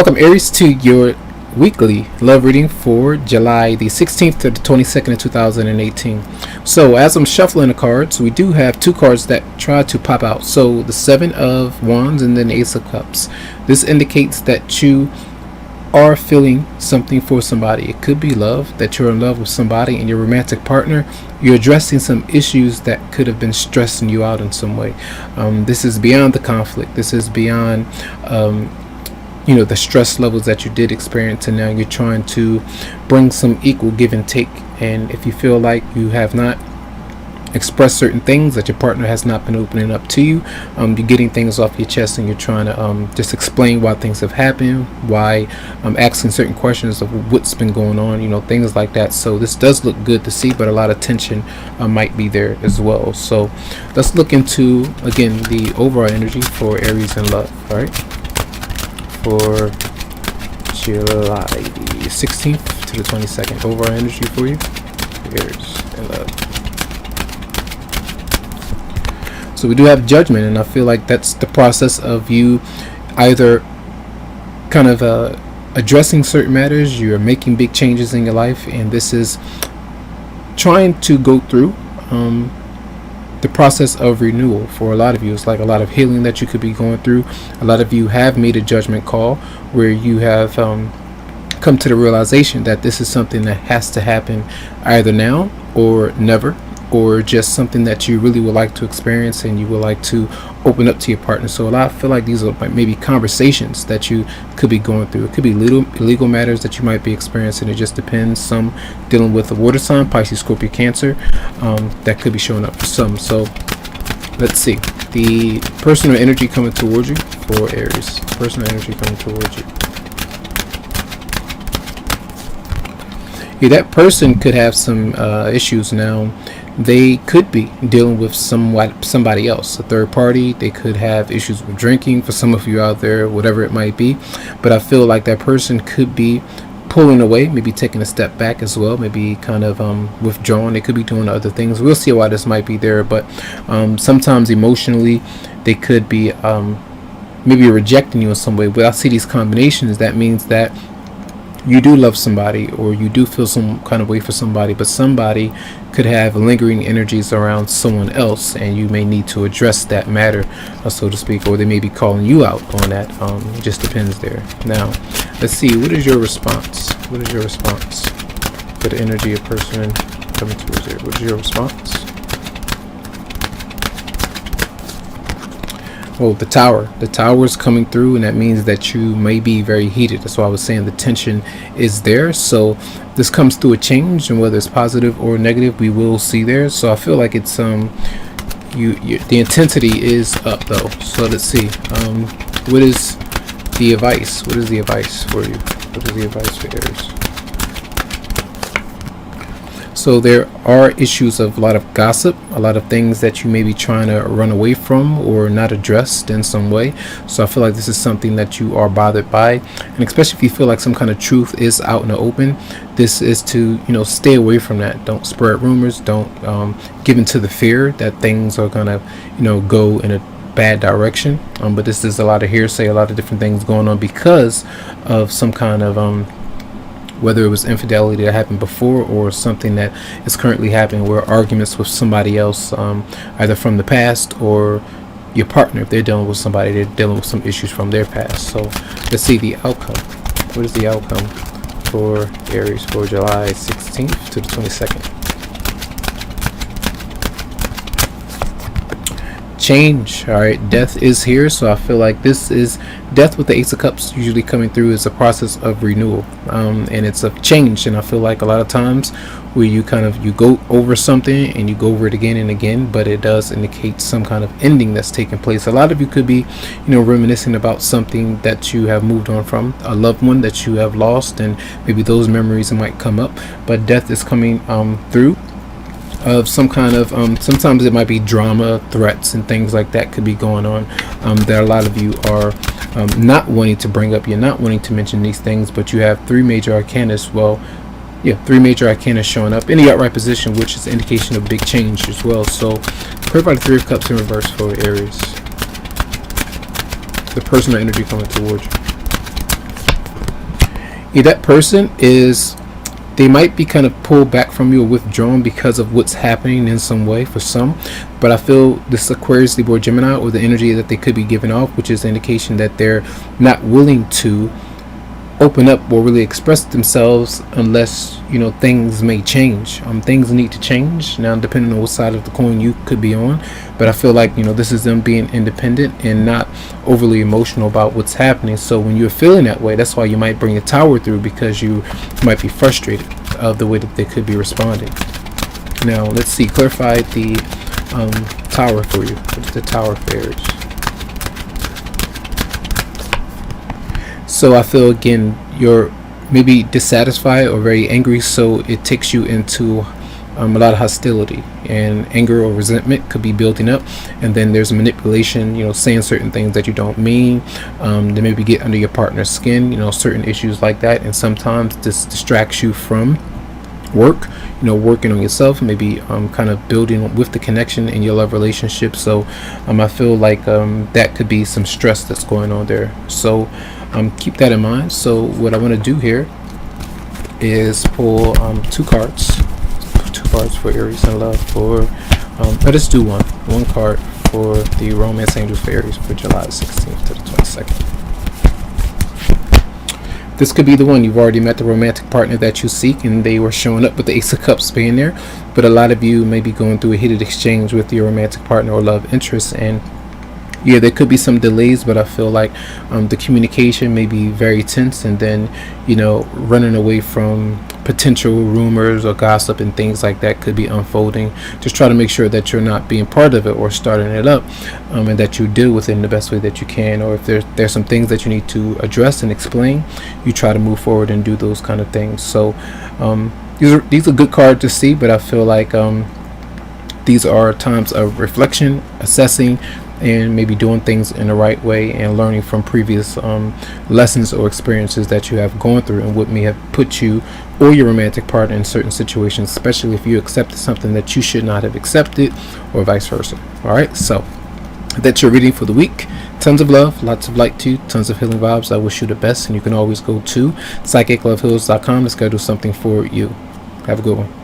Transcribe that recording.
Welcome, Aries, to your weekly love reading for July the 16th to the 22nd of 2018. So as I'm shuffling the cards, we do have two cards that try to pop out. So the Seven of Wands and then the Ace of Cups. This indicates that you are feeling something for somebody. It could be love, that you're in love with somebody and your romantic partner. You're addressing some issues that could have been stressing you out in some way. This is beyond the conflict. This is beyond the stress levels that you did experience, and now you're trying to bring some equal give and take. And if you feel like you have not expressed certain things, that your partner has not been opening up to you, you're getting things off your chest and you're trying to just explain why things have happened, why asking certain questions of what's been going on, things like that. So this does look good to see, but a lot of tension might be there as well. So let's look into, again, the overall energy for Aries and love. All right, for July the 16th to the 22nd, overall energy for you, Aries and love. So we do have Judgment, and I feel like that's the process of you either kind of addressing certain matters. You're making big changes in your life, and this is trying to go through the process of renewal. For a lot of you, it's like a lot of healing that you could be going through. A lot of you have made a judgment call where you have come to the realization that this is something that has to happen either now or never, or just something that you really would like to experience and you would like to open up to your partner. So I feel like these are maybe conversations that you could be going through. It could be legal matters that you might be experiencing. It just depends. Some dealing with a water sign, Pisces, Scorpio, Cancer, that could be showing up for some. So let's see the personal energy coming towards you for Aries. Personal energy coming towards you. Yeah, that person could have some issues now. They could be dealing with somebody else, a third party. They could have issues with drinking for some of you out there, whatever it might be. But I feel like that person could be pulling away, maybe taking a step back as well, maybe kind of withdrawing. They could be doing other things. We'll see why this might be there, but sometimes emotionally they could be maybe rejecting you in some way. But I see these combinations, that means that you do love somebody, or you do feel some kind of way for somebody, but somebody could have lingering energies around someone else, and you may need to address that matter, so to speak, or they may be calling you out on that. It just depends there. Now, let's see, what is your response? What is your response for the energy of person coming towards you? What is your response? Oh, the tower. The tower is coming through, and that means that you may be very heated. That's why I was saying the tension is there. So this comes through a change, and whether it's positive or negative, we will see there. So I feel like it's the intensity is up though. So let's see. What is the advice? What is the advice for you? What is the advice for Aries? So there are issues of a lot of gossip, a lot of things that you may be trying to run away from or not addressed in some way. So I feel like this is something that you are bothered by, and especially if you feel like some kind of truth is out in the open, this is to stay away from that. Don't spread rumors. Don't give into the fear that things are gonna go in a bad direction. But this is a lot of hearsay, a lot of different things going on because of some kind of whether it was infidelity that happened before or something that is currently happening, where arguments with somebody else, either from the past or your partner, if they're dealing with somebody, they're dealing with some issues from their past. So let's see the outcome. What is the outcome for Aries for July 16th to the 22nd? Change. All right, death is here, so I feel like this is death with the Ace of Cups usually coming through is a process of renewal, and it's a change. And I feel like a lot of times where you go over something and you go over it again and again, but it does indicate some kind of ending that's taking place. A lot of you could be reminiscing about something that you have moved on from, a loved one that you have lost, and maybe those memories might come up. But death is coming through of some kind of sometimes it might be drama, threats, and things like that could be going on, that a lot of you are not wanting to bring up. You're not wanting to mention these things, but you have three major arcana. Three major arcana showing up in the upright position, which is an indication of big change as well. So pray by the Three of Cups in reverse for Aries. The personal energy coming towards you. That person is, they might be kind of pulled back from you or withdrawn because of what's happening in some way for some. But I feel this Aquarius, Libra, Gemini, or the energy that they could be giving off, which is an indication that they're not willing to open up or really express themselves unless, you know, things may change. Things need to change now, depending on what side of the coin you could be on. But I feel like, you know, this is them being independent and not overly emotional about what's happening. So when you're feeling that way, that's why you might bring a Tower through, because you might be frustrated of the way that they could be responding. Now let's see, clarify the Tower for you. What is the Tower for Aries? So I feel, again, you're maybe dissatisfied or very angry, so it takes you into a lot of hostility, and anger or resentment could be building up, and then there's manipulation, you know, saying certain things that you don't mean, to maybe get under your partner's skin, you know, certain issues like that. And sometimes this distracts you from work, you know, working on yourself, maybe kind of building with the connection in your love relationship. So I feel like that could be some stress that's going on there. So keep that in mind. So what I want to do here is pull two cards for Aries and love for let us do one card for the romance angels for Aries for July 16th to the 22nd. This could be the one. You've already met the romantic partner that you seek, and they were showing up with the Ace of Cups being there. But a lot of you may be going through a heated exchange with your romantic partner or love interest, and yeah, there could be some delays, but I feel like the communication may be very tense, and then, you know, running away from potential rumors or gossip and things like that could be unfolding. Just try to make sure that you're not being part of it or starting it up, and that you deal with it in the best way that you can. Or if there's some things that you need to address and explain, you try to move forward and do those kind of things. So these are good cards to see, but I feel like these are times of reflection, assessing, and maybe doing things in the right way, and learning from previous lessons or experiences that you have gone through, and what may have put you or your romantic partner in certain situations, especially if you accepted something that you should not have accepted, or vice versa. All right, so that's your reading for the week. Tons of love, lots of light to you, tons of healing vibes. I wish you the best, and you can always go to psychicloveheals.com. Let's go do something for you. Have a good one.